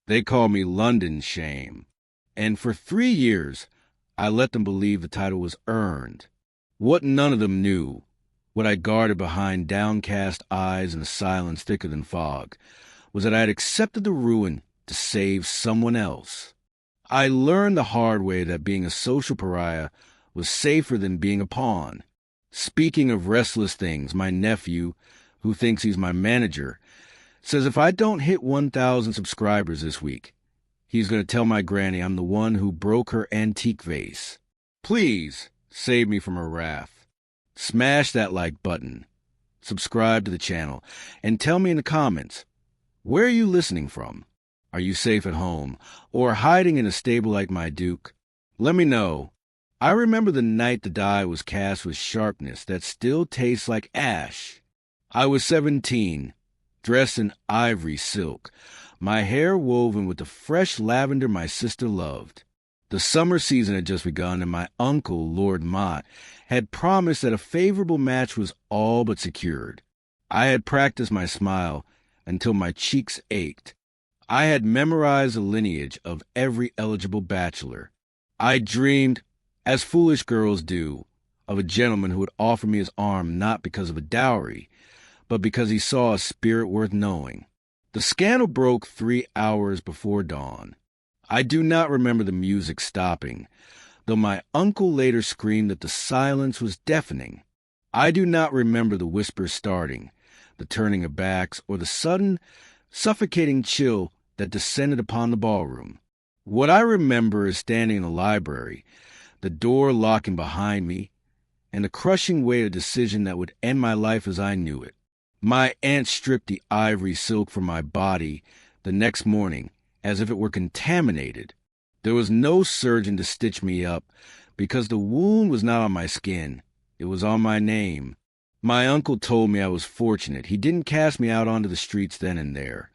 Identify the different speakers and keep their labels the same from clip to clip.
Speaker 1: They call me London Shame. And for 3 years, I let them believe the title was earned. What none of them knew, what I guarded behind downcast eyes and a silence thicker than fog, was that I had accepted the ruin to save someone else. I learned the hard way that being a social pariah was safer than being a pawn. Speaking of restless things, my nephew, who thinks he's my manager, says if I don't hit 1,000 subscribers this week, he's going to tell my granny I'm the one who broke her antique vase. Please save me from her wrath. Smash that like button, subscribe to the channel, and tell me in the comments, where are you listening from? Are you safe at home, or hiding in a stable like my Duke? Let me know. I remember the night the die was cast with sharpness that still tastes like ash. I was 17, dressed in ivory silk, my hair woven with the fresh lavender my sister loved. The summer season had just begun, and my uncle, Lord Mott, had promised that a favorable match was all but secured. I had practiced my smile until my cheeks ached. I had memorized the lineage of every eligible bachelor. I dreamed, as foolish girls do, of a gentleman who would offer me his arm not because of a dowry, but because he saw a spirit worth knowing. The scandal broke 3 hours before dawn. I do not remember the music stopping, though my uncle later screamed that the silence was deafening. I do not remember the whisper starting, the turning of backs, or the sudden, suffocating chill that descended upon the ballroom. What I remember is standing in the library, the door locking behind me, and the crushing weight of decision that would end my life as I knew it. My aunt stripped the ivory silk from my body the next morning as if it were contaminated. There was no surgeon to stitch me up because the wound was not on my skin. It was on my name. My uncle told me I was fortunate. He didn't cast me out onto the streets then and there.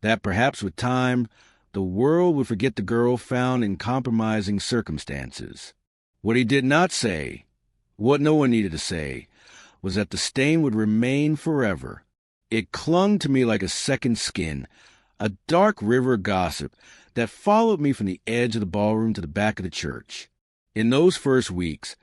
Speaker 1: That perhaps with time, the world would forget the girl found in compromising circumstances. What he did not say, what no one needed to say, was that the stain would remain forever. It clung to me like a second skin, a dark river of gossip that followed me from the edge of the ballroom to the back of the church. In those first weeks,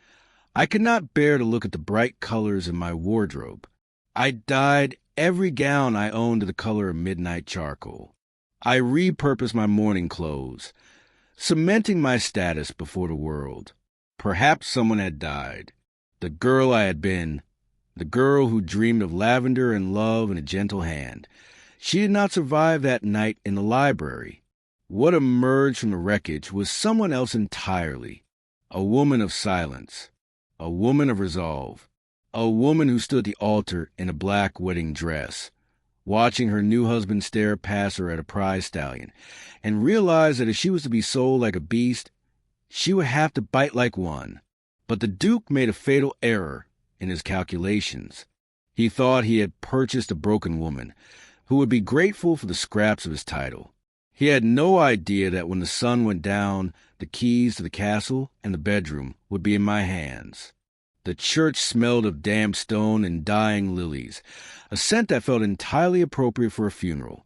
Speaker 1: I could not bear to look at the bright colors in my wardrobe. I dyed every gown I owned to the color of midnight charcoal. I repurposed my mourning clothes, cementing my status before the world. Perhaps someone had died. The girl I had been, the girl who dreamed of lavender and love and a gentle hand. She did not survive that night in the library. What emerged from the wreckage was someone else entirely, a woman of silence, a woman of resolve, a woman who stood at the altar in a black wedding dress, watching her new husband stare past her at a prize stallion, and realized that if she was to be sold like a beast, she would have to bite like one. But the Duke made a fatal error in his calculations. He thought he had purchased a broken woman who would be grateful for the scraps of his title. He had no idea that when the sun went down, the keys to the castle and the bedroom would be in my hands. The church smelled of damp stone and dying lilies, a scent that felt entirely appropriate for a funeral,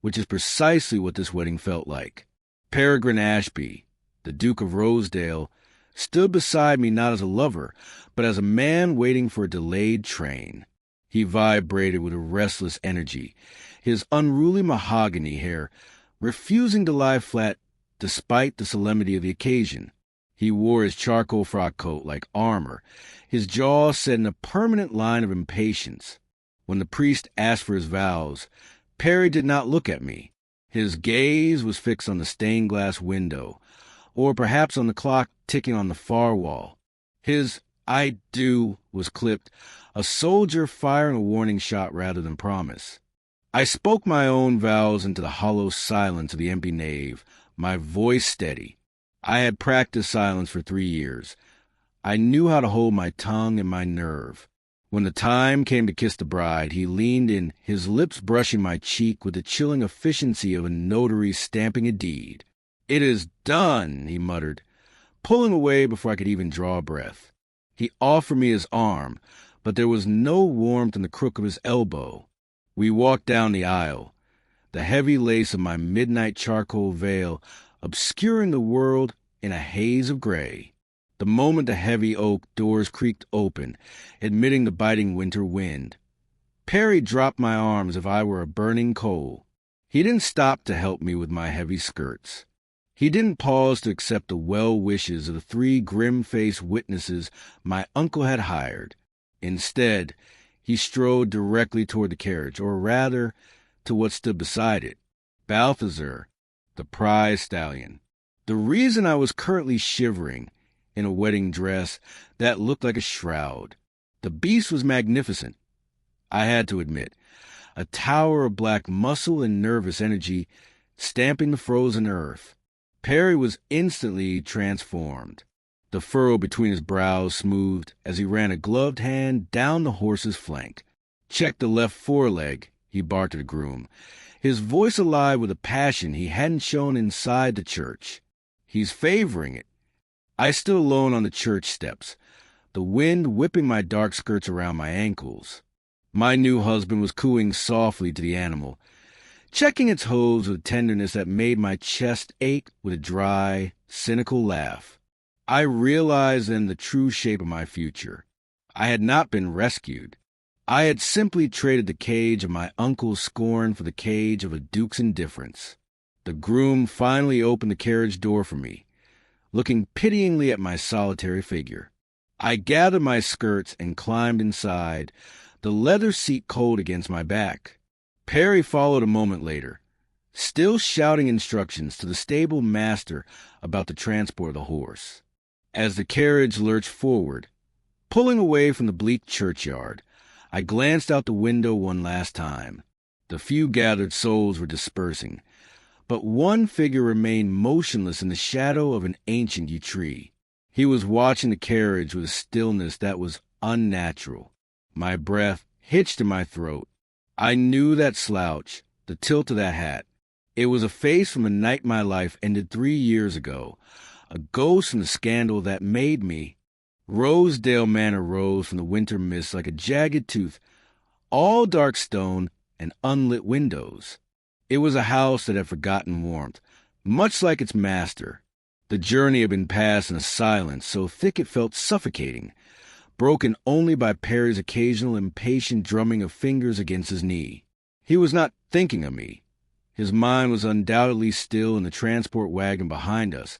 Speaker 1: which is precisely what this wedding felt like. Peregrine Ashby, the Duke of Rosedale, stood beside me not as a lover, but as a man waiting for a delayed train. He vibrated with a restless energy, his unruly mahogany hair refusing to lie flat despite the solemnity of the occasion. He wore his charcoal frock coat like armor, his jaw set in a permanent line of impatience. When the priest asked for his vows, Perry did not look at me. His gaze was fixed on the stained glass window, or perhaps on the clock ticking on the far wall. His "I do" was clipped, a soldier firing a warning shot rather than promise. I spoke my own vows into the hollow silence of the empty nave, my voice steady. I had practiced silence for 3 years. I knew how to hold my tongue and my nerve. When the time came to kiss the bride, he leaned in, his lips brushing my cheek with the chilling efficiency of a notary stamping a deed. "It is done," he muttered, pulling away before I could even draw a breath. He offered me his arm, but there was no warmth in the crook of his elbow. We walked down the aisle. the heavy lace of my midnight charcoal veil obscuring the world in a haze of gray. The moment the heavy oak doors creaked open, admitting the biting winter wind, Perry dropped my arm as if I were a burning coal. He didn't stop to help me with my heavy skirts. He didn't pause to accept the well wishes of the 3 grim-faced witnesses my uncle had hired. Instead, he strode directly toward the carriage, or rather, to what stood beside it. Balthazar, the prize stallion. The reason I was currently shivering in a wedding dress that looked like a shroud. The beast was magnificent, I had to admit. A tower of black muscle and nervous energy stamping the frozen earth. Perry was instantly transformed. The furrow between his brows smoothed as he ran a gloved hand down the horse's flank. "Check the left foreleg," he barked at the groom, his voice alive with a passion he hadn't shown inside the church. "He's favoring it." I stood alone on the church steps, the wind whipping my dark skirts around my ankles. My new husband was cooing softly to the animal, checking its hooves with a tenderness that made my chest ache with a dry, cynical laugh. I realized then the true shape of my future. I had not been rescued. I had simply traded the cage of my uncle's scorn for the cage of a duke's indifference. The groom finally opened the carriage door for me, looking pityingly at my solitary figure. I gathered my skirts and climbed inside, the leather seat cold against my back. Perry followed a moment later, still shouting instructions to the stable master about the transport of the horse. As the carriage lurched forward, pulling away from the bleak churchyard, I glanced out the window one last time. The few gathered souls were dispersing, but one figure remained motionless in the shadow of an ancient yew tree. He was watching the carriage with a stillness that was unnatural. My breath hitched in my throat. I knew that slouch, the tilt of that hat. It was a face from the night my life ended 3 years ago, a ghost from the scandal that made me. Rosedale Manor rose from the winter mist like a jagged tooth, all dark stone and unlit windows. It was a house that had forgotten warmth, much like its master. The journey had been passed in a silence so thick it felt suffocating, broken only by Perry's occasional impatient drumming of fingers against his knee. He was not thinking of me. His mind was undoubtedly still in the transport wagon behind us,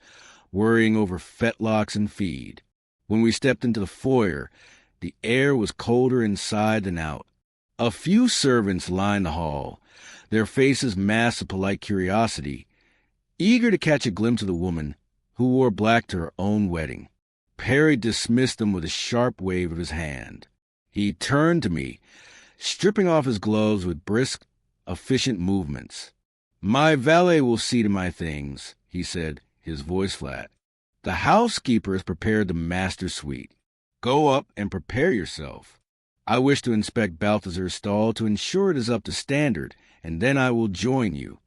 Speaker 1: worrying over fetlocks and feed. When we stepped into the foyer, the air was colder inside than out. A few servants lined the hall, their faces masked of polite curiosity, eager to catch a glimpse of the woman who wore black to her own wedding. Perry dismissed them with a sharp wave of his hand. He turned to me, stripping off his gloves with brisk, efficient movements. "My valet will see to my things," he said, his voice flat. "The housekeeper has prepared the master suite. Go up and prepare yourself. I wish to inspect Balthazar's stall to ensure it is up to standard, and then I will join you."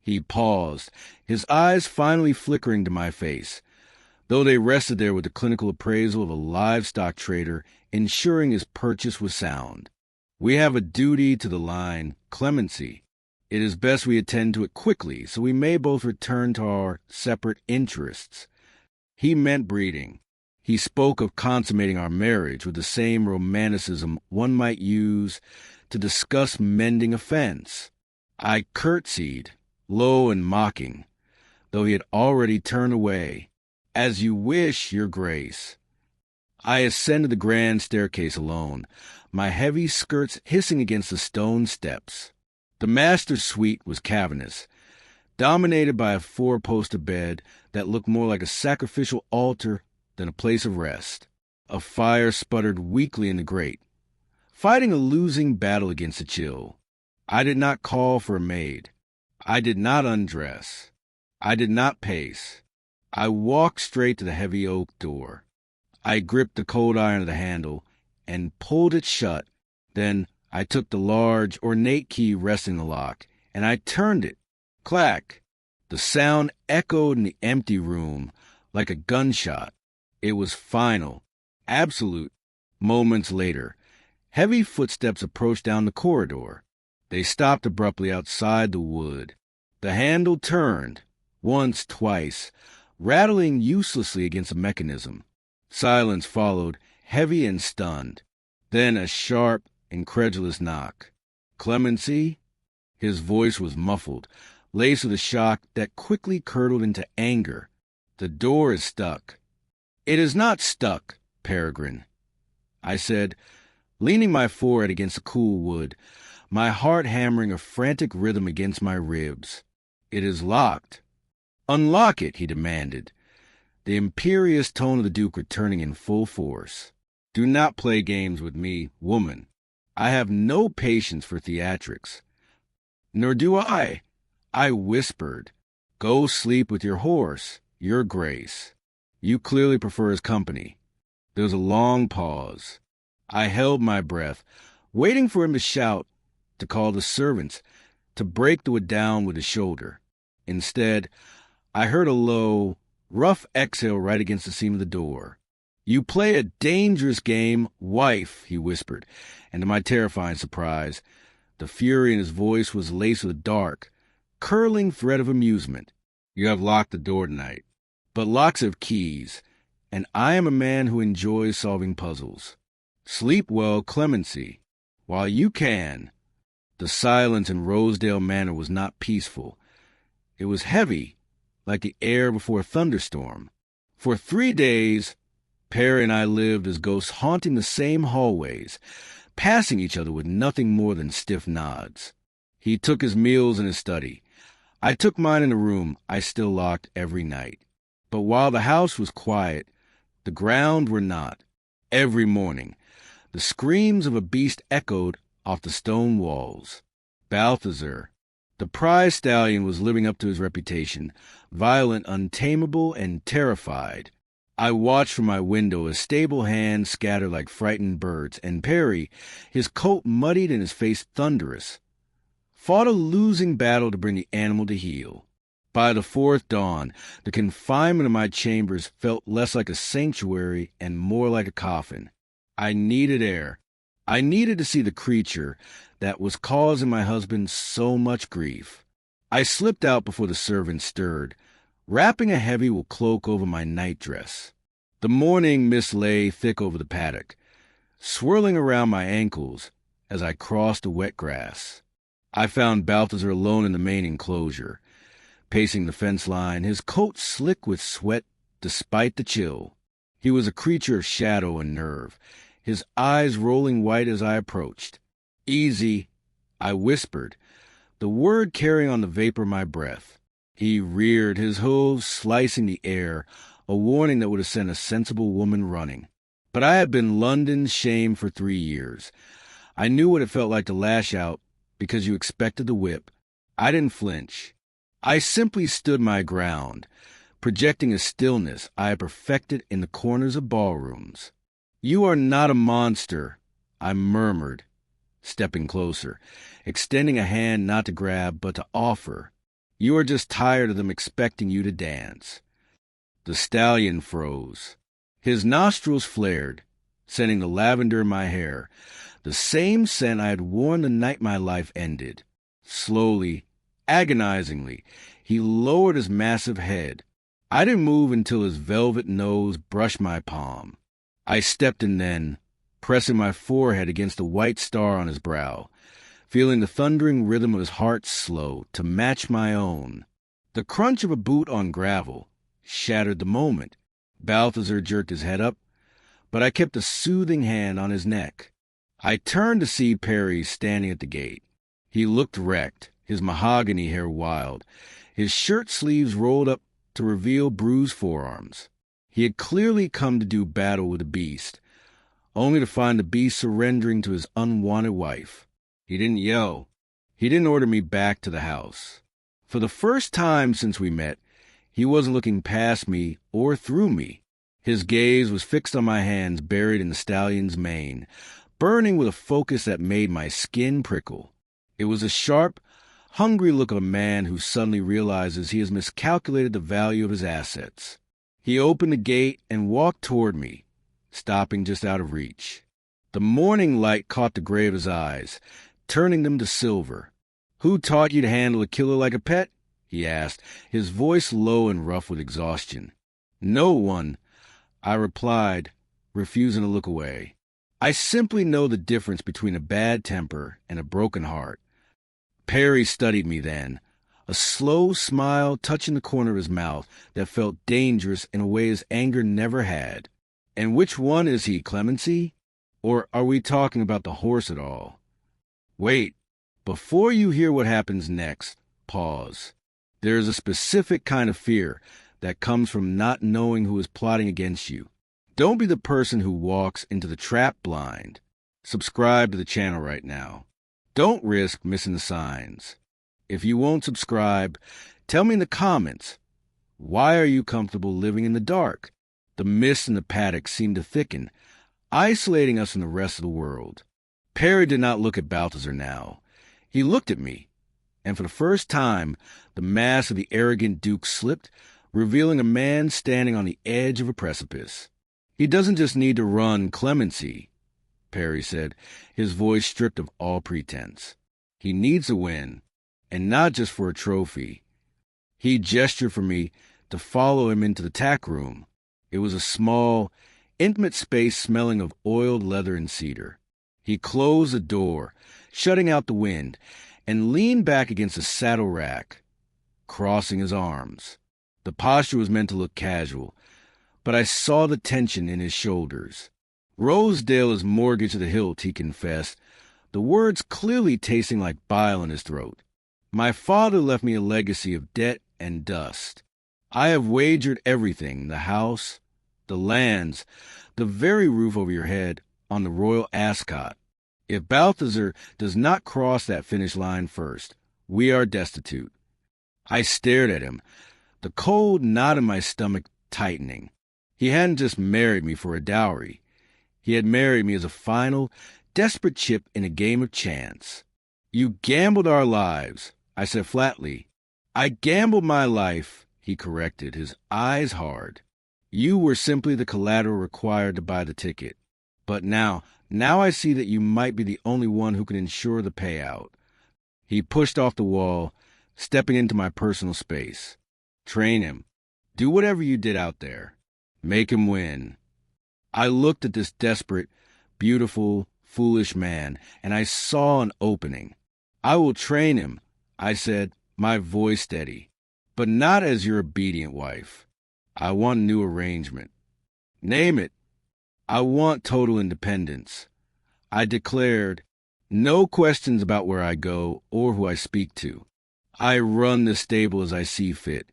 Speaker 1: He paused, his eyes finally flickering to my face, though they rested there with the clinical appraisal of a livestock trader ensuring his purchase was sound. "We have a duty to the line, clemency. It is best we attend to it quickly, so we may both return to our separate interests." He meant breeding. He spoke of consummating our marriage with the same romanticism one might use to discuss mending a fence. I curtsied, low and mocking, though he had already turned away. "As you wish, your grace." I ascended the grand staircase alone, my heavy skirts hissing against the stone steps. The master's suite was cavernous, dominated by a four-poster bed that looked more like a sacrificial altar than a place of rest. A fire sputtered weakly in the grate, fighting a losing battle against the chill. I did not call for a maid. I did not undress. I did not pace. I walked straight to the heavy oak door. I gripped the cold iron of the handle and pulled it shut. Then I took the large, ornate key resting in the lock, and I turned it. Clack! The sound echoed in the empty room like a gunshot. It was final, absolute. Moments later, heavy footsteps approached down the corridor. They stopped abruptly outside the wood. The handle turned, once, twice, rattling uselessly against a mechanism. Silence followed, heavy and stunned. Then a sharp, incredulous knock. "Clemency?" His voice was muffled, laced with a shock that quickly curdled into anger. "The door is stuck." "It is not stuck, Peregrine," I said, leaning my forehead against the cool wood, my heart hammering a frantic rhythm against my ribs. "It is locked." "Unlock it," he demanded, the imperious tone of the Duke returning in full force. "Do not play games with me, woman. I have no patience for theatrics." "Nor do I," I whispered. "Go sleep with your horse, your grace. You clearly prefer his company." There was a long pause. I held my breath, waiting for him to shout, to call the servants, to break the wood down with his shoulder. Instead, I heard a low, rough exhale right against the seam of the door. "You play a dangerous game, wife," he whispered, and to my terrifying surprise, the fury in his voice was laced with a dark, curling thread of amusement. "You have locked the door tonight. But locks have keys, and I am a man who enjoys solving puzzles. Sleep well, Clemency, while you can." The silence in Rosedale Manor was not peaceful. It was heavy, like the air before a thunderstorm. For 3 days, Perry and I lived as ghosts haunting the same hallways, passing each other with nothing more than stiff nods. He took his meals in his study. I took mine in the room I still locked every night. But while the house was quiet, the ground were not. Every morning, the screams of a beast echoed off the stone walls. Balthazar, the prize stallion, was living up to his reputation, violent, untamable, and terrified. I watched from my window as stable hands scattered like frightened birds, and Perry, his coat muddied and his face thunderous, fought a losing battle to bring the animal to heel. By the 4th dawn, the confinement of my chambers felt less like a sanctuary and more like a coffin. I needed air. I needed to see the creature that was causing my husband so much grief. I slipped out before the servants stirred, wrapping a heavy wool cloak over my nightdress. The morning mist lay thick over the paddock, swirling around my ankles as I crossed the wet grass. I found Balthazar alone in the main enclosure, pacing the fence line, his coat slick with sweat despite the chill. He was a creature of shadow and nerve, his eyes rolling white as I approached. "Easy," I whispered, the word carrying on the vapor of my breath. He reared, his hooves slicing the air, a warning that would have sent a sensible woman running. But I had been London's shame for 3 years. I knew what it felt like to lash out because you expected the whip. I didn't flinch. I simply stood my ground, projecting a stillness I had perfected in the corners of ballrooms. "You are not a monster," I murmured, stepping closer, extending a hand not to grab but to offer. "You are just tired of them expecting you to dance." The stallion froze. His nostrils flared, sending the lavender in my hair, the same scent I had worn the night my life ended. Slowly, agonizingly, he lowered his massive head. I didn't move until his velvet nose brushed my palm. I stepped in then, pressing my forehead against the white star on his brow, feeling the thundering rhythm of his heart slow to match my own. The crunch of a boot on gravel shattered the moment. Balthazar jerked his head up, but I kept a soothing hand on his neck. I turned to see Perry standing at the gate. He looked wrecked, his mahogany hair wild, his shirt sleeves rolled up to reveal bruised forearms. He had clearly come to do battle with the beast, only to find the beast surrendering to his unwanted wife. He didn't yell. He didn't order me back to the house. For the first time since we met, he wasn't looking past me or through me. His gaze was fixed on my hands buried in the stallion's mane, burning with a focus that made my skin prickle. It was a sharp, hungry look of a man who suddenly realizes he has miscalculated the value of his assets. He opened the gate and walked toward me, stopping just out of reach. The morning light caught the gray of his eyes, turning them to silver. "Who taught you to handle a killer like a pet?" he asked, his voice low and rough with exhaustion. "No one," I replied, refusing to look away. "I simply know the difference between a bad temper and a broken heart." Perry studied me then, a slow smile touching the corner of his mouth that felt dangerous in a way his anger never had. "And which one is he, Clemency? Or are we talking about the horse at all?" "Wait. Before you hear what happens next, pause. There is a specific kind of fear that comes from not knowing who is plotting against you. Don't be the person who walks into the trap blind. Subscribe to the channel right now. Don't risk missing the signs. If you won't subscribe, tell me in the comments, why are you comfortable living in the dark? The mist in the paddock seemed to thicken, isolating us from the rest of the world. Perry did not look at Balthazar now. He looked at me, and for the first time, the mask of the arrogant Duke slipped, revealing a man standing on the edge of a precipice. "He doesn't just need to run, Clemency," Perry said, his voice stripped of all pretense. "He needs a win, and not just for a trophy." He gestured for me to follow him into the tack room. It was a small, intimate space smelling of oiled leather and cedar. He closed the door, shutting out the wind, and leaned back against a saddle rack, crossing his arms. The posture was meant to look casual, but I saw the tension in his shoulders. "Rosedale is mortgaged to the hilt," he confessed, the words clearly tasting like bile in his throat. "My father left me a legacy of debt and dust. I have wagered everything, the house, the lands, the very roof over your head, on the Royal Ascot. If Balthazar does not cross that finish line first, we are destitute." I stared at him, the cold knot in my stomach tightening. He hadn't just married me for a dowry. He had married me as a final, desperate chip in a game of chance. "You gambled our lives," I said flatly. "I gambled my life," he corrected, his eyes hard. "You were simply the collateral required to buy the ticket. But now I see that you might be the only one who can ensure the payout." He pushed off the wall, stepping into my personal space. "Train him. Do whatever you did out there. Make him win." I looked at this desperate, beautiful, foolish man, and I saw an opening. "I will train him," I said, my voice steady, "but not as your obedient wife. I want a new arrangement." "Name it." "I want total independence." I declared, "No questions about where I go or who I speak to. I run this stable as I see fit,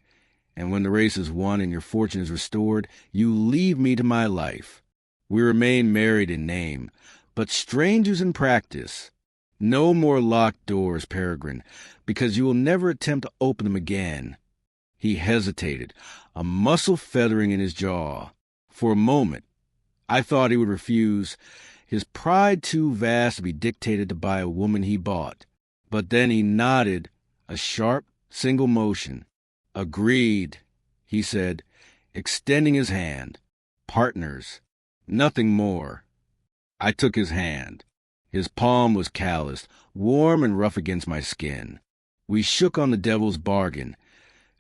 Speaker 1: and when the race is won and your fortune is restored, you leave me to my life. We remain married in name, but strangers in practice. No more locked doors, Peregrine, because you will never attempt to open them again." He hesitated, a muscle feathering in his jaw. For a moment, I thought he would refuse, his pride too vast to be dictated to by a woman he bought. But then he nodded, a sharp, single motion. "Agreed," he said, extending his hand. "Partners. Nothing more." I took his hand. His palm was calloused, warm and rough against my skin. We shook on the devil's bargain,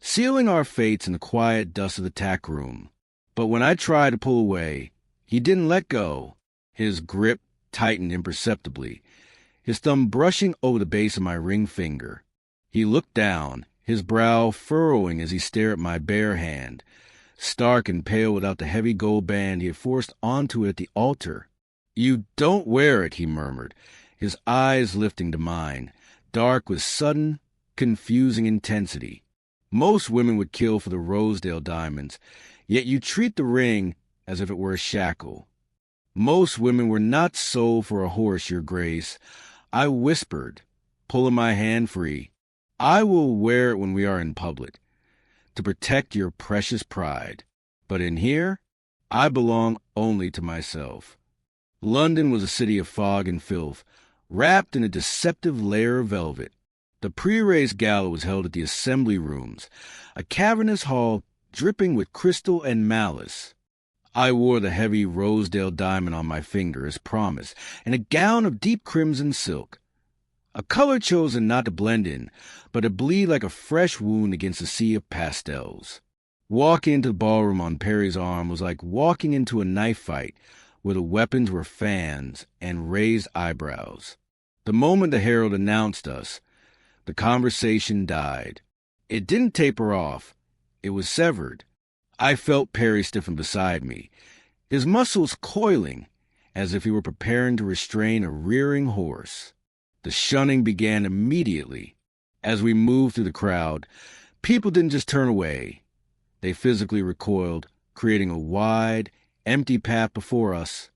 Speaker 1: sealing our fates in the quiet dust of the tack room. But when I tried to pull away, he didn't let go. His grip tightened imperceptibly, his thumb brushing over the base of my ring finger. He looked down, his brow furrowing as he stared at my bare hand, stark and pale without the heavy gold band he had forced onto it at the altar. "You don't wear it," he murmured, his eyes lifting to mine, dark with sudden, confusing intensity. "Most women would kill for the Rosedale diamonds, yet you treat the ring as if it were a shackle." "Most women were not sold for a horse, your grace," I whispered, pulling my hand free. "I will wear it when we are in public, to protect your precious pride. But in here, I belong only to myself." London was a city of fog and filth, wrapped in a deceptive layer of velvet. The pre-race gala was held at the Assembly Rooms, a cavernous hall dripping with crystal and malice. I wore the heavy Rosedale diamond on my finger as promised, and a gown of deep crimson silk. A color chosen not to blend in, but to bleed like a fresh wound against a sea of pastels. Walking into the ballroom on Perry's arm was like walking into a knife fight where the weapons were fans and raised eyebrows. The moment the herald announced us, the conversation died. It didn't taper off. It was severed. I felt Perry stiffen beside me, his muscles coiling as if he were preparing to restrain a rearing horse. The shunning began immediately. As we moved through the crowd, people didn't just turn away. They physically recoiled, creating a wide, empty path before us.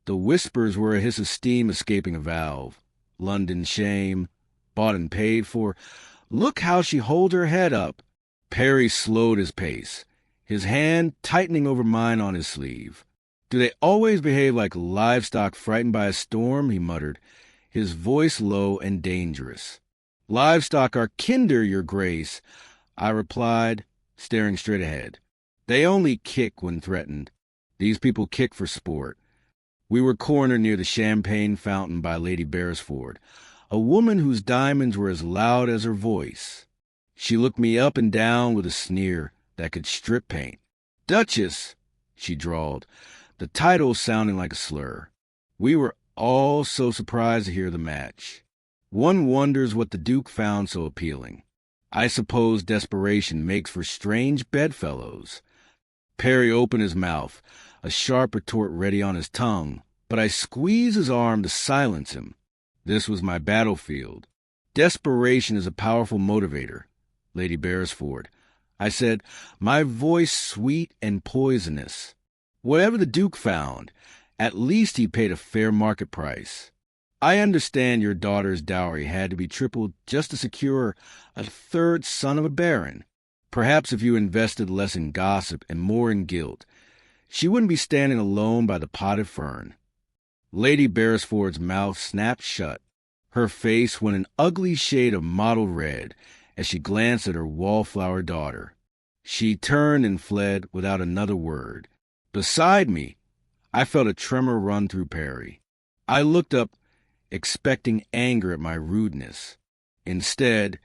Speaker 1: The whispers were a hiss of steam escaping a valve. London shame, bought and paid for. Look how she holds her head up. Perry slowed his pace, his hand tightening over mine on his sleeve. Do they always behave like livestock frightened by a storm? He muttered, his voice low and dangerous. Livestock are kinder, your grace, I replied, staring straight ahead. They only kick when threatened. These people kick for sport. We were cornered near the champagne fountain by Lady Beresford, a woman whose diamonds were as loud as her voice. She looked me up and down with a sneer that could strip paint. Duchess, she drawled, the title sounding like a slur. We were all so surprised to hear the match. One wonders what the Duke found so appealing. I suppose desperation makes for strange bedfellows. Perry opened his mouth, a sharp retort ready on his tongue, but I squeezed his arm to silence him. This was my battlefield. Desperation is a powerful motivator, Lady Beresford. I said, my voice sweet and poisonous. Whatever the Duke found, at least he paid a fair market price. I understand your daughter's dowry had to be tripled just to secure a third son of a baron. Perhaps if you invested less in gossip and more in guilt, she wouldn't be standing alone by the potted fern. Lady Beresford's mouth snapped shut. Her face went an ugly shade of mottled red as she glanced at her wallflower daughter. She turned and fled without another word. Beside me, I felt a tremor run through Perry. I looked up, expecting anger at my rudeness. Instead,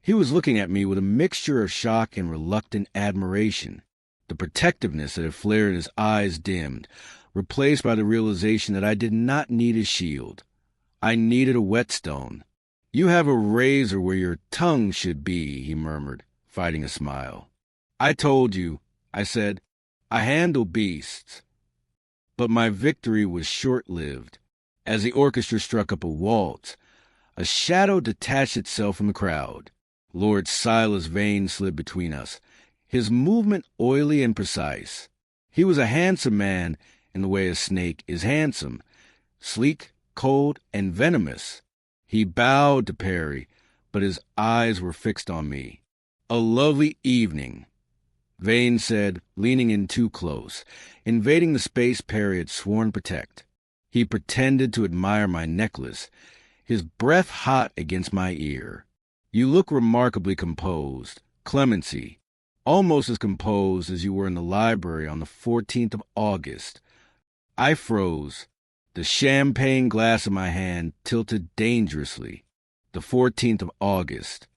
Speaker 1: he was looking at me with a mixture of shock and reluctant admiration. The protectiveness that had flared in his eyes dimmed, replaced by the realization that I did not need a shield. I needed a whetstone. You have a razor where your tongue should be, he murmured, fighting a smile. I told you, I said, I handle beasts. But my victory was short-lived. As the orchestra struck up a waltz, a shadow detached itself from the crowd. Lord Silas Vane slid between us, his movement oily and precise. He was a handsome man in the way a snake is handsome, sleek, cold, and venomous. He bowed to Perry, but his eyes were fixed on me. A lovely evening, Vane said, leaning in too close, invading the space Perry had sworn to protect. He pretended to admire my necklace, his breath hot against my ear. You look remarkably composed, Clemency, almost as composed as you were in the library on the 14th of August. I froze. The champagne glass in my hand tilted dangerously. The 14th of August,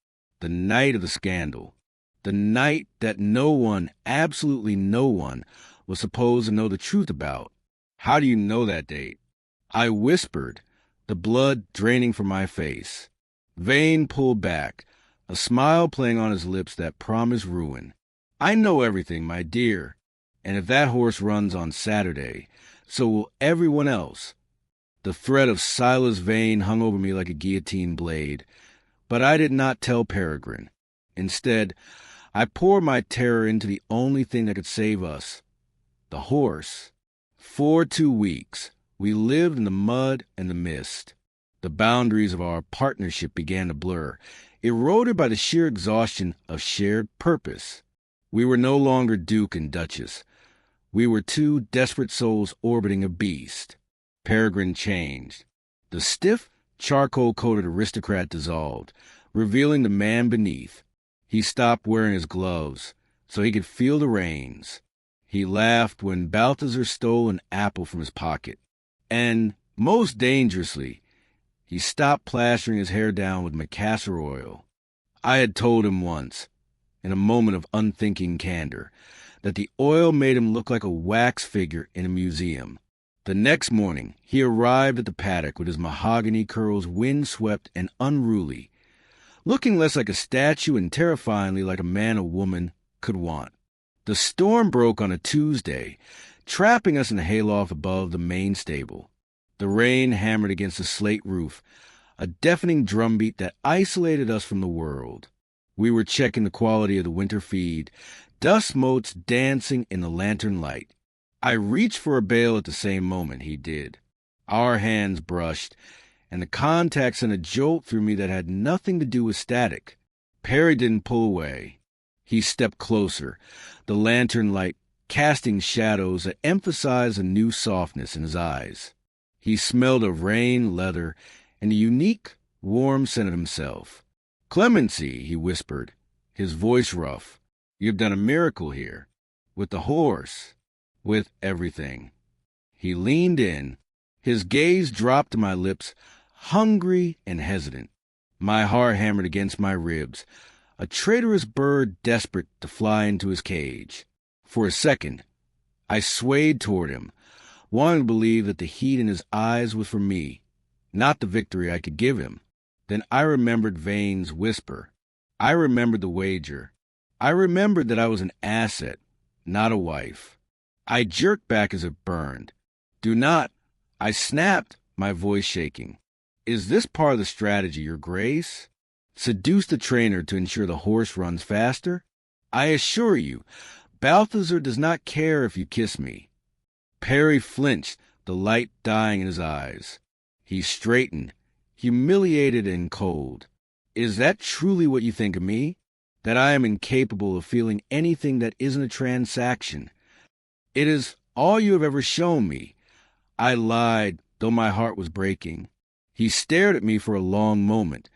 Speaker 1: the night of the scandal. The night that no one, absolutely no one, was supposed to know the truth about. How do you know that date? I whispered, the blood draining from my face. Vane pulled back, a smile playing on his lips that promised ruin. I know everything, my dear, and if that horse runs on Saturday, so will everyone else. The threat of Silas Vane hung over me like a guillotine blade, but I did not tell Peregrine. Instead, I poured my terror into the only thing that could save us, the horse. For 2 weeks, we lived in the mud and the mist. The boundaries of our partnership began to blur, eroded by the sheer exhaustion of shared purpose. We were no longer Duke and Duchess. We were two desperate souls orbiting a beast. Peregrine changed. The stiff, charcoal-coated aristocrat dissolved, revealing the man beneath. He stopped wearing his gloves so he could feel the reins. He laughed when Balthazar stole an apple from his pocket. And, most dangerously, He stopped plastering his hair down with macassar oil. I had told him once, in a moment of unthinking candor, that the oil made him look like a wax figure in a museum. The next morning, he arrived at the paddock with his mahogany curls wind-swept and unruly, looking less like a statue and terrifyingly like a man or woman could want. The storm broke on a Tuesday, trapping us in the hayloft above the main stable. The rain hammered against the slate roof, a deafening drumbeat that isolated us from the world. We were checking the quality of the winter feed, dust motes dancing in the lantern light. I reached for a bale at the same moment he did. Our hands brushed, and the contact sent a jolt through me that had nothing to do with static. Perry didn't pull away. He stepped closer, the lantern light casting shadows that emphasized a new softness in his eyes. He smelled of rain, leather, and a unique, warm scent of himself. "Clemency," he whispered, his voice rough. "You've done a miracle here. With the horse. With everything." He leaned in. His gaze dropped to my lips, hungry and hesitant. My heart hammered against my ribs, a traitorous bird desperate to fly into his cage. For a second, I swayed toward him, wanting to believe that the heat in his eyes was for me, not the victory I could give him. Then I remembered Vane's whisper. I remembered the wager. I remembered that I was an asset, not a wife. I jerked back as it burned. "Do not," I snapped, my voice shaking. "Is this part of the strategy, Your Grace? Seduce the trainer to ensure the horse runs faster? I assure you, Balthazar does not care if you kiss me." Perry flinched, the light dying in his eyes. He straightened, humiliated and cold. "Is that truly what you think of me? That I am incapable of feeling anything that isn't a transaction? It is all you have ever shown me." I lied, though my heart was breaking. He stared at me for a long moment,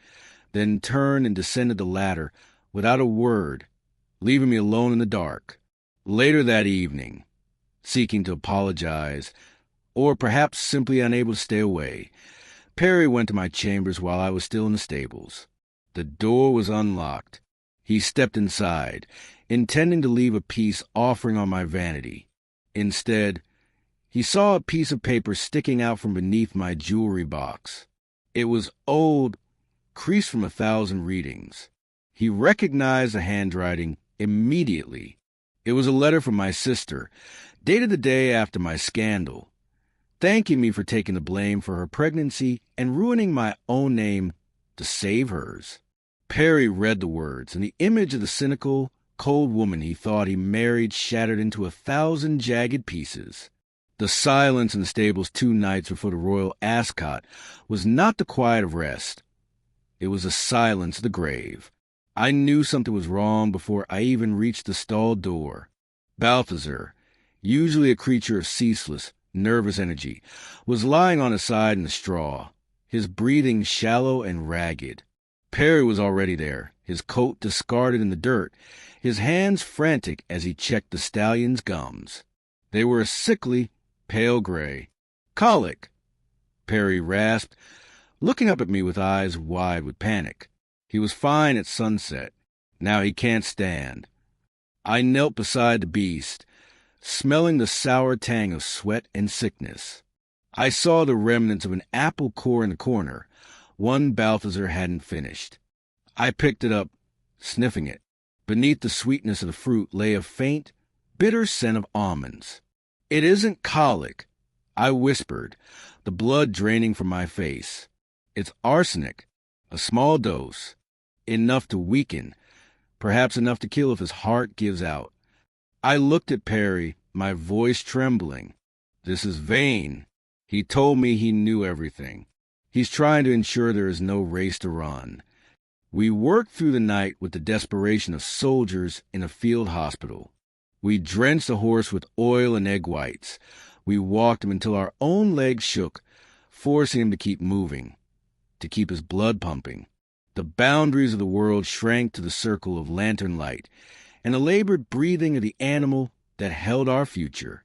Speaker 1: then turned and descended the ladder without a word, leaving me alone in the dark. Later that evening, seeking to apologize, or perhaps simply unable to stay away, Perry went to my chambers while I was still in the stables. The door was unlocked. He stepped inside, intending to leave a peace offering on my vanity. Instead, he saw a piece of paper sticking out from beneath my jewelry box. It was old, creased from 1,000 readings. He recognized the handwriting immediately. It was a letter from my sister, dated the day after my scandal, thanking me for taking the blame for her pregnancy and ruining my own name to save hers. Perry read the words, and the image of the cynical, cold woman he thought he married shattered into 1,000 jagged pieces. The silence in the stables 2 nights before the royal ascot was not the quiet of rest. It was the silence of the grave. I knew something was wrong before I even reached the stall door. Balthazar, usually a creature of ceaseless, nervous energy, was lying on his side in the straw, his breathing shallow and ragged. Perry was already there, his coat discarded in the dirt, his hands frantic as he checked the stallion's gums. They were a sickly, pale gray. "Colic," Perry rasped, looking up at me with eyes wide with panic. He was fine at sunset. Now he can't stand. I knelt beside the beast, smelling the sour tang of sweat and sickness. I saw the remnants of an apple core in the corner, one Balthazar hadn't finished. I picked it up, sniffing it. Beneath the sweetness of the fruit lay a faint, bitter scent of almonds. "It isn't colic," I whispered, the blood draining from my face. "It's arsenic, a small dose, enough to weaken, perhaps enough to kill if his heart gives out." I looked at Perry, my voice trembling. "This is Vane. He told me he knew everything. He's trying to ensure there is no race to run." We worked through the night with the desperation of soldiers in a field hospital. We drenched the horse with oil and egg whites. We walked him until our own legs shook, forcing him to keep moving, to keep his blood pumping. The boundaries of the world shrank to the circle of lantern light and the labored breathing of the animal that held our future.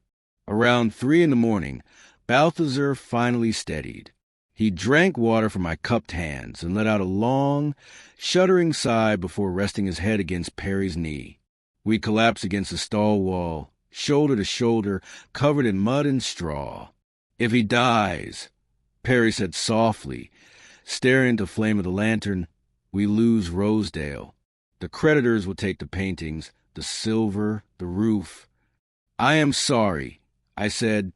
Speaker 1: Around 3 in the morning, Balthazar finally steadied. He drank water from my cupped hands and let out a long, shuddering sigh before resting his head against Perry's knee. We collapsed against the stall wall, shoulder to shoulder, covered in mud and straw. "If he dies," Perry said softly, staring into the flame of the lantern, "we lose Rosedale. The creditors will take the paintings, the silver, the roof." "I am sorry," I said,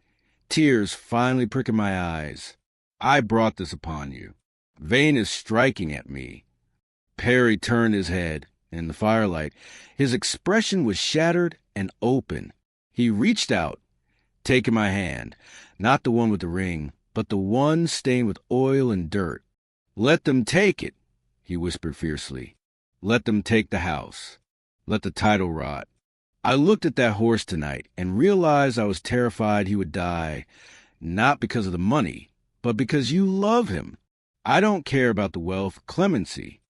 Speaker 1: tears finally pricking my eyes. "I brought this upon you. Vane is striking at me." Perry turned his head. In the firelight, his expression was shattered and open. He reached out, taking my hand, not the one with the ring, but the one stained with oil and dirt. "Let them take it," he whispered fiercely. "Let them take the house. Let the title rot." I looked at that horse tonight and realized I was terrified he would die, not because of the money, but because you love him. I don't care about the wealth, clemency.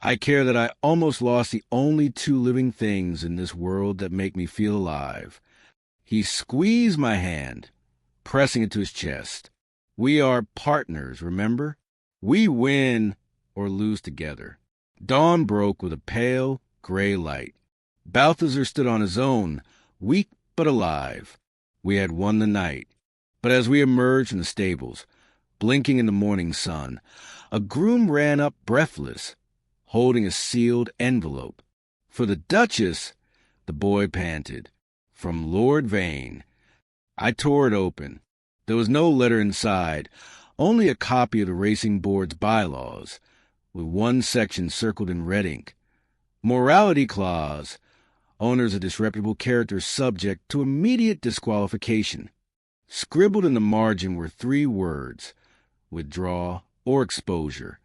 Speaker 1: I care that I almost lost the only two living things in this world that make me feel alive. He squeezed my hand, pressing it to his chest. "We are partners, remember? We win or lose together." Dawn broke with a pale, gray light. Balthazar stood on his own, weak but alive. We had won the night. But as we emerged from the stables, blinking in the morning sun, a groom ran up breathless, holding a sealed envelope. "For the Duchess," the boy panted. "From Lord Vane." I tore it open. There was no letter inside, only a copy of the racing board's bylaws, with one section circled in red ink. Morality clause. Owners of disreputable characters subject to immediate disqualification. Scribbled in the margin were 3 words: withdraw or exposure.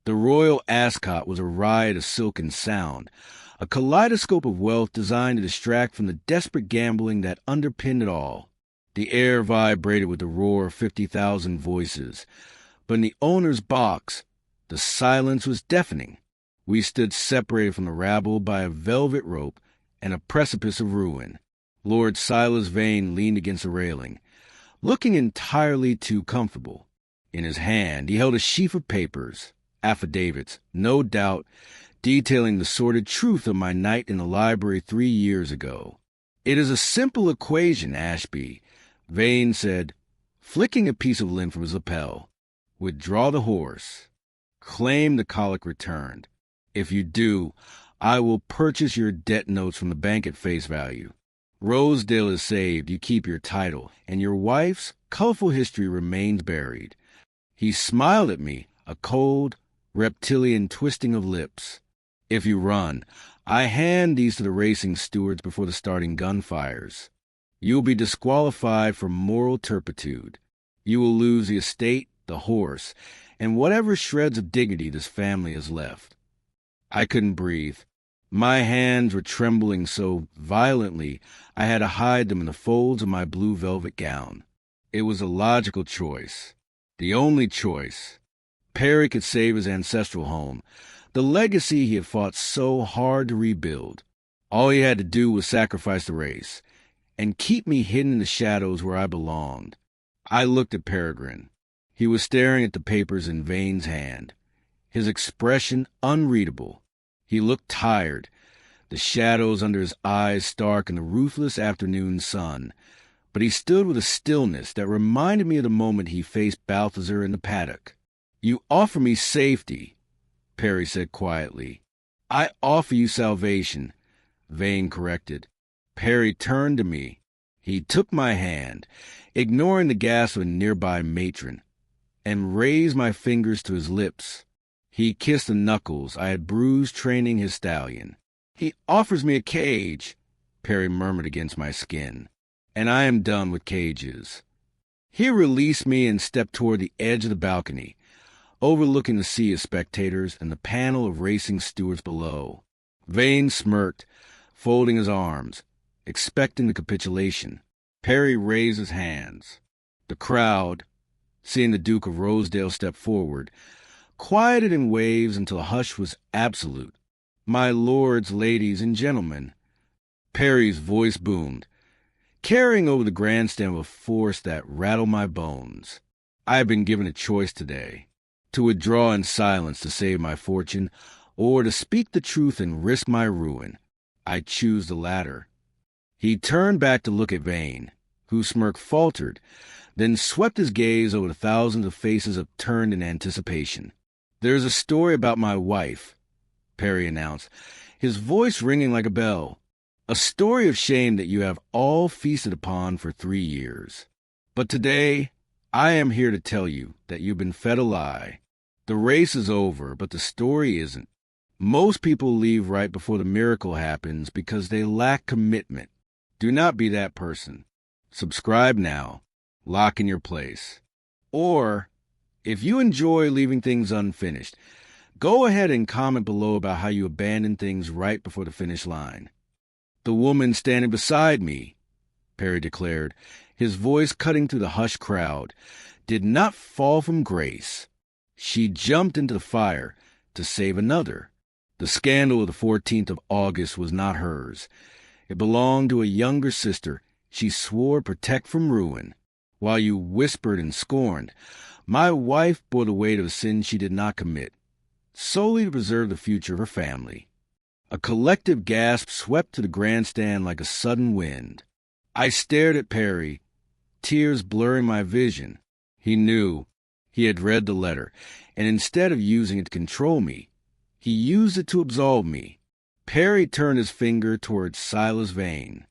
Speaker 1: The royal ascot was a riot of silk and sound, a kaleidoscope of wealth designed to distract from the desperate gambling that underpinned it all. The air vibrated with the roar of 50,000 voices, but in the owner's box, the silence was deafening. We stood separated from the rabble by a velvet rope and a precipice of ruin. Lord Silas Vane leaned against the railing, looking entirely too comfortable. In his hand, he held a sheaf of papers, affidavits, no doubt, detailing the sordid truth of my night in the library 3 years ago. "It is a simple equation, Ashby," Vane said, flicking a piece of lint from his lapel. "Withdraw the horse. Claim the colic returned. If you do, I will purchase your debt notes from the bank at face value. Rosedale is saved, you keep your title, and your wife's colorful history remains buried." He smiled at me, a cold, reptilian twisting of lips. "If you run, I hand these to the racing stewards before the starting gunfires. You will be disqualified for moral turpitude. You will lose the estate, the horse, and whatever shreds of dignity this family has left." I couldn't breathe. My hands were trembling so violently I had to hide them in the folds of my blue velvet gown. It was a logical choice. The only choice. Perry could save his ancestral home, the legacy he had fought so hard to rebuild. All he had to do was sacrifice the race, and keep me hidden in the shadows where I belonged. I looked at Peregrine. He was staring at the papers in Vane's hand, his expression unreadable. He looked tired, the shadows under his eyes stark in the ruthless afternoon sun, but he stood with a stillness that reminded me of the moment he faced Balthazar in the paddock. "You offer me safety," Perry said quietly. "I offer you salvation," Vane corrected. Perry turned to me. He took my hand, ignoring the gasp of a nearby matron, and raised my fingers to his lips. He kissed the knuckles I had bruised training his stallion. "He offers me a cage," Perry murmured against my skin, "and I am done with cages." He released me and stepped toward the edge of the balcony, overlooking the sea of spectators and the panel of racing stewards below. Vane smirked, folding his arms, expecting the capitulation. Perry raised his hands. The crowd, seeing the Duke of Rosedale step forward, quieted in waves until a hush was absolute. "My lords, ladies, and gentlemen," Perry's voice boomed, carrying over the grandstand with a force that rattled my bones. I have been given a choice today, to withdraw in silence to save my fortune, or to speak the truth and risk my ruin. I choose the latter. He turned back to look at Vane, whose smirk faltered, then swept his gaze over the thousands of faces upturned in anticipation. "There's a story about my wife," Perry announced, his voice ringing like a bell. "A story of shame that you have all feasted upon for 3 years. But today, I am here to tell you that you've been fed a lie. The race is over, but the story isn't. Most people leave right before the miracle happens because they lack commitment. Do not be that person. Subscribe now. Lock in your place. Or, if you enjoy leaving things unfinished, go ahead and comment below about how you abandon things right before the finish line." "The woman standing beside me," Perry declared, his voice cutting through the hushed crowd, "did not fall from grace. She jumped into the fire to save another. The scandal of the 14th of August was not hers. It belonged to a younger sister she swore protect from ruin. While you whispered and scorned, my wife bore the weight of a sin she did not commit, solely to preserve the future of her family." A collective gasp swept to the grandstand like a sudden wind. I stared at Perry, tears blurring my vision. He knew. He had read the letter, and instead of using it to control me, he used it to absolve me. Perry turned his finger towards Silas Vane.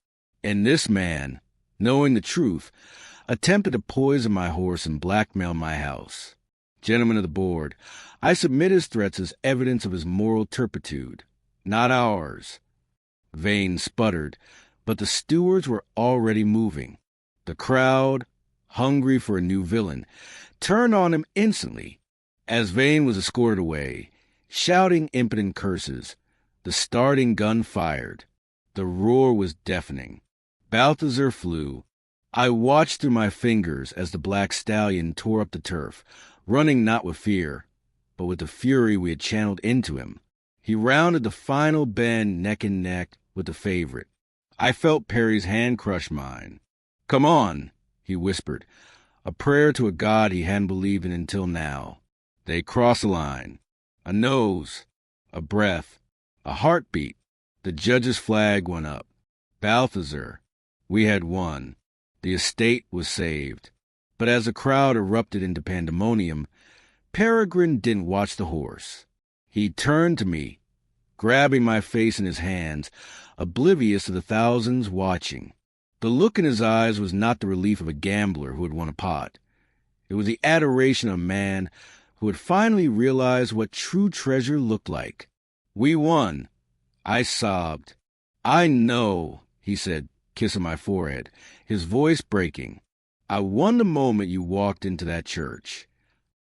Speaker 1: And this man, knowing the truth, attempted to poison my horse and blackmail my house. Gentlemen of the board, I submit his threats as evidence of his moral turpitude, not ours. Vane sputtered, but the stewards were already moving. The crowd, hungry for a new villain, turned on him instantly. As Vane was escorted away, shouting impotent curses, the starting gun fired. The roar was deafening. Balthazar flew. I watched through my fingers as the black stallion tore up the turf, running not with fear, but with the fury we had channeled into him. He rounded the final bend neck and neck with the favorite. I felt Perry's hand crush mine. "Come on," he whispered, a prayer to a god he hadn't believed in until now. They crossed the line. A nose, a breath, a heartbeat. The judge's flag went up. Balthazar, we had won. The estate was saved. But as the crowd erupted into pandemonium, Peregrine didn't watch the horse. He turned to me, grabbing my face in his hands, oblivious of the thousands watching. The look in his eyes was not the relief of a gambler who had won a pot. It was the adoration of a man who had finally realized what true treasure looked like. "We won," I sobbed. "I know," he said, kissing my forehead, his voice breaking. "I won the moment you walked into that church.